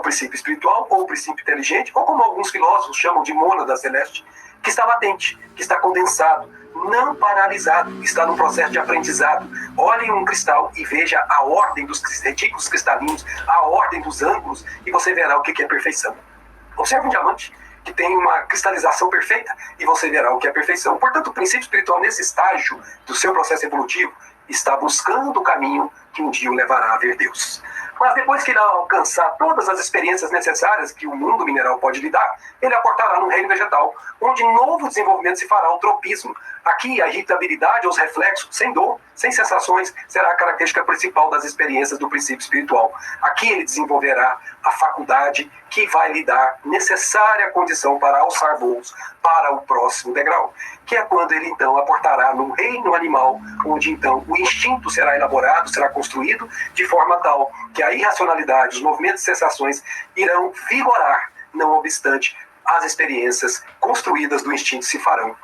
princípio espiritual, ou o princípio inteligente, ou como alguns filósofos chamam de mônada celeste, que está latente, que está condensado, não paralisado, está num processo de aprendizado. Olhe um cristal e veja a ordem dos retículos cristalinos, a ordem dos ângulos, e você verá o que é perfeição. Observe um diamante que tem uma cristalização perfeita e você verá o que é perfeição. Portanto, o princípio espiritual, nesse estágio do seu processo evolutivo, está buscando o caminho que um dia o levará a ver Deus. Mas depois que ele alcançar todas as experiências necessárias que o mundo mineral pode lhe dar, ele aportará no reino vegetal, onde novo desenvolvimento se fará, o tropismo. Aqui, a irritabilidade, os reflexos, sem dor, sem sensações, será a característica principal das experiências do princípio espiritual. Aqui ele desenvolverá a faculdade que vai lhe dar necessária condição para alçar voos para o próximo degrau, que é quando ele então aportará no reino animal, onde então o instinto será elaborado, será construído de forma tal que a irracionalidade, os movimentos e sensações irão vigorar, não obstante as experiências construídas do instinto se farão.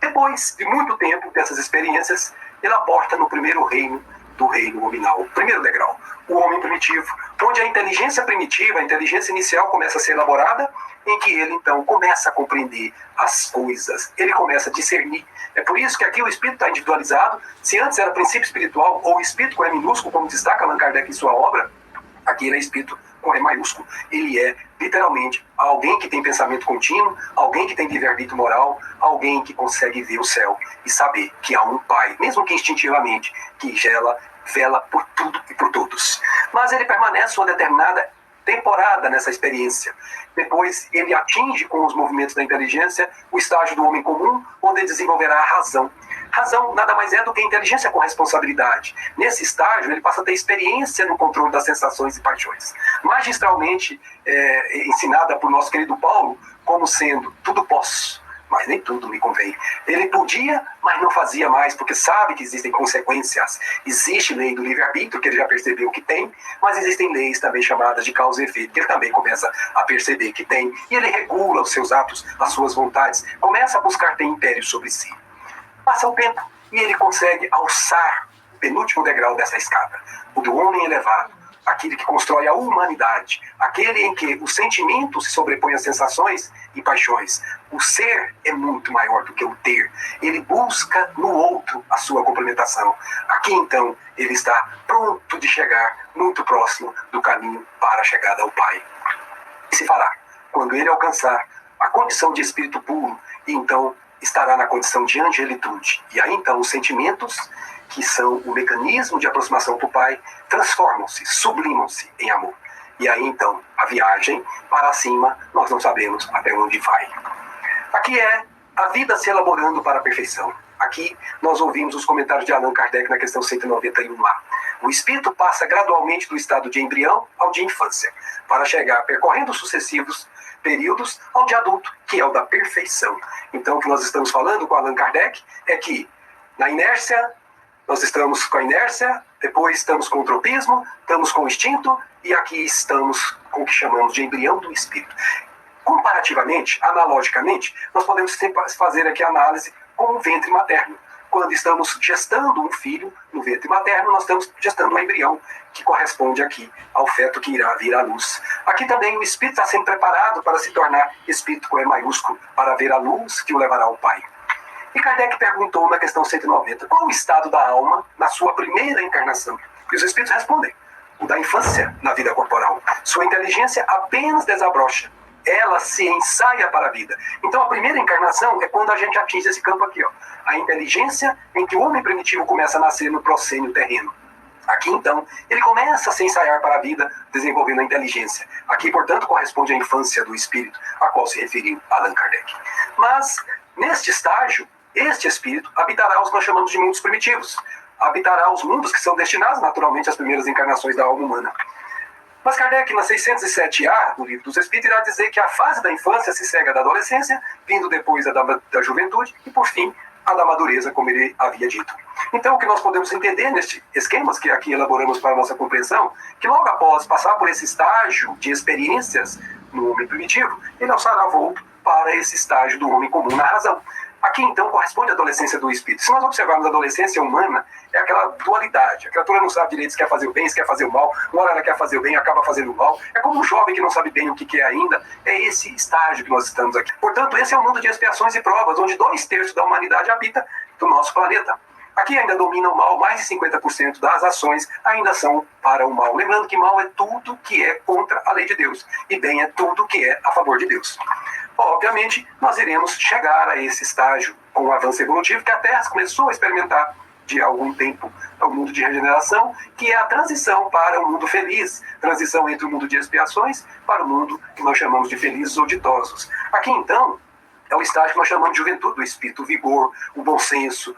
Depois de muito tempo dessas experiências, ele aporta no primeiro reino do reino nominal, o primeiro degrau, o homem primitivo, onde a inteligência primitiva, a inteligência inicial começa a ser elaborada, em que ele então começa a compreender as coisas, ele começa a discernir. É por isso que aqui o espírito está individualizado. Se antes era princípio espiritual, ou espírito com E minúsculo, como destaca Allan Kardec em sua obra, aqui ele é espírito com E maiúsculo. Ele é, literalmente, alguém que tem pensamento contínuo, alguém que tem livre-arbítrio moral, alguém que consegue ver o céu e saber que há um Pai, mesmo que instintivamente, que vela por tudo e por todos. Mas ele permanece uma determinada temporada nessa experiência. Depois ele atinge com os movimentos da inteligência o estágio do homem comum, onde ele desenvolverá a razão. Razão nada mais é do que inteligência com responsabilidade. Nesse estágio ele passa a ter experiência no controle das sensações e paixões. Magistralmente ensinada por nosso querido Paulo como sendo tudo posso, mas nem tudo me convém. Ele podia, mas não fazia mais, porque sabe que existem consequências. Existe lei do livre-arbítrio, que ele já percebeu que tem, mas existem leis também chamadas de causa e efeito, que ele também começa a perceber que tem, e ele regula os seus atos, as suas vontades, começa a buscar ter império sobre si. Passa o tempo e ele consegue alçar o penúltimo degrau dessa escada, o do homem elevado, aquele que constrói a humanidade, aquele em que o sentimento se sobrepõe às sensações e paixões. O ser é muito maior do que o ter. Ele busca no outro a sua complementação. Aqui então ele está pronto de chegar muito próximo do caminho para a chegada ao Pai. E se fará quando ele alcançar a condição de espírito puro, e então estará na condição de angelitude. E aí então os sentimentos, que são o mecanismo de aproximação para o Pai, transformam-se, sublimam-se em amor. E aí então a viagem para cima, nós não sabemos até onde vai. Aqui é a vida se elaborando para a perfeição. Aqui nós ouvimos os comentários de Allan Kardec na questão 191A. O espírito passa gradualmente do estado de embrião ao de infância, para chegar percorrendo sucessivos períodos ao de adulto, que é o da perfeição. Então o que nós estamos falando com Allan Kardec é que na inércia, nós estamos com a inércia, depois estamos com o tropismo, estamos com o instinto, e aqui estamos com o que chamamos de embrião do espírito. Comparativamente, analogicamente, nós podemos fazer aqui a análise com o ventre materno. Quando estamos gestando um filho no ventre materno, nós estamos gestando um embrião, que corresponde aqui ao feto que irá vir à luz. Aqui também o espírito está sendo preparado para se tornar espírito com E maiúsculo, para ver a luz que o levará ao Pai. E Kardec perguntou na questão 190, qual o estado da alma na sua primeira encarnação? E os espíritos respondem, o da infância na vida corporal. Sua inteligência apenas desabrocha. Ela se ensaia para a vida. Então a primeira encarnação é quando a gente atinge esse campo aqui, ó. A inteligência em que o homem primitivo começa a nascer no proscênio terreno. Aqui então, ele começa a se ensaiar para a vida, desenvolvendo a inteligência. Aqui, portanto, corresponde à infância do espírito, a qual se referiu Allan Kardec. Mas, neste estágio, este espírito habitará os que nós chamamos de mundos primitivos. Habitará os mundos que são destinados naturalmente às primeiras encarnações da alma humana. Mas Kardec, na 607A do Livro dos Espíritos, irá dizer que a fase da infância se segue à da adolescência, vindo depois a da juventude e, por fim, a da madureza, como ele havia dito. Então, o que nós podemos entender neste esquemas que aqui elaboramos para a nossa compreensão, que logo após passar por esse estágio de experiências no homem primitivo, ele alçará voo para esse estágio do homem comum na razão. Aqui, então, corresponde à adolescência do espírito. Se nós observarmos a adolescência humana, é aquela dualidade. A criatura não sabe direito se quer fazer o bem, se quer fazer o mal. Uma hora ela quer fazer o bem e acaba fazendo o mal. É como um jovem que não sabe bem o que quer ainda. É esse estágio que nós estamos aqui. Portanto, esse é um mundo de expiações e provas, onde 2/3 da humanidade habita do nosso planeta. Aqui ainda domina o mal, mais de 50% das ações ainda são para o mal. Lembrando que mal é tudo que é contra a lei de Deus, e bem é tudo que é a favor de Deus. Obviamente, nós iremos chegar a esse estágio com o avanço evolutivo que a Terra começou a experimentar de algum tempo, o mundo de regeneração, que é a transição para um mundo feliz, transição entre o mundo de expiações para o mundo que nós chamamos de felizes ou ditosos. Aqui, então, é o estágio que nós chamamos de juventude do espírito, o vigor, o bom senso,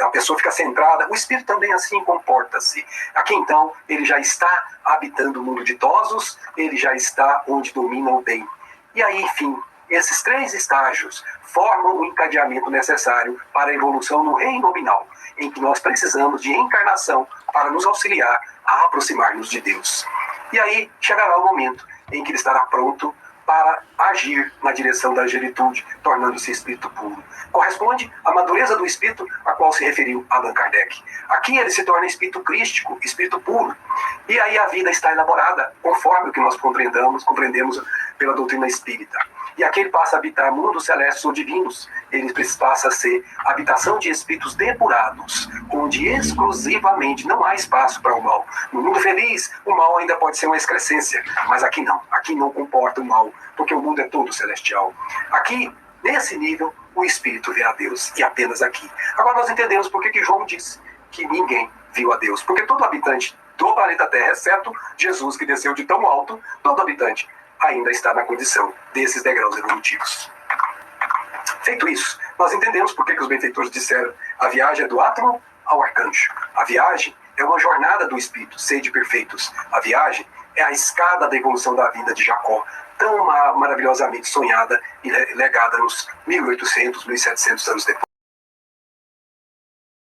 a pessoa fica centrada. O espírito também assim comporta-se. Aqui então, ele já está habitando o mundo ditosos, ele já está onde domina o bem. E aí, enfim, esses 3 estágios formam o encadeamento necessário para a evolução no reino nominal, em que nós precisamos de encarnação para nos auxiliar a aproximar-nos de Deus. E aí chegará o momento em que ele estará pronto para agir na direção da angelitude, tornando-se espírito puro. Corresponde à madureza do espírito a qual se referiu Allan Kardec. Aqui ele se torna espírito crístico, espírito puro. E aí a vida está elaborada conforme o que nós compreendemos pela doutrina espírita. E aqui ele passa a habitar mundos celestes ou divinos. Ele passa a ser habitação de espíritos depurados, onde exclusivamente não há espaço para o mal. No mundo feliz, o mal ainda pode ser uma excrescência, mas aqui não comporta o mal, porque o mundo é todo celestial. Aqui, nesse nível, o espírito vê a Deus, e apenas aqui. Agora nós entendemos por que João disse que ninguém viu a Deus, porque todo habitante do planeta Terra, exceto Jesus que desceu de tão alto, todo habitante ainda está na condição desses degraus evolutivos. Feito isso, nós entendemos por que os benfeitores disseram: a viagem é do átomo ao arcanjo. A viagem é uma jornada do espírito, sede perfeitos. A viagem é a escada da evolução da vida de Jacó, tão maravilhosamente sonhada e legada nos 1800, 1700 anos depois.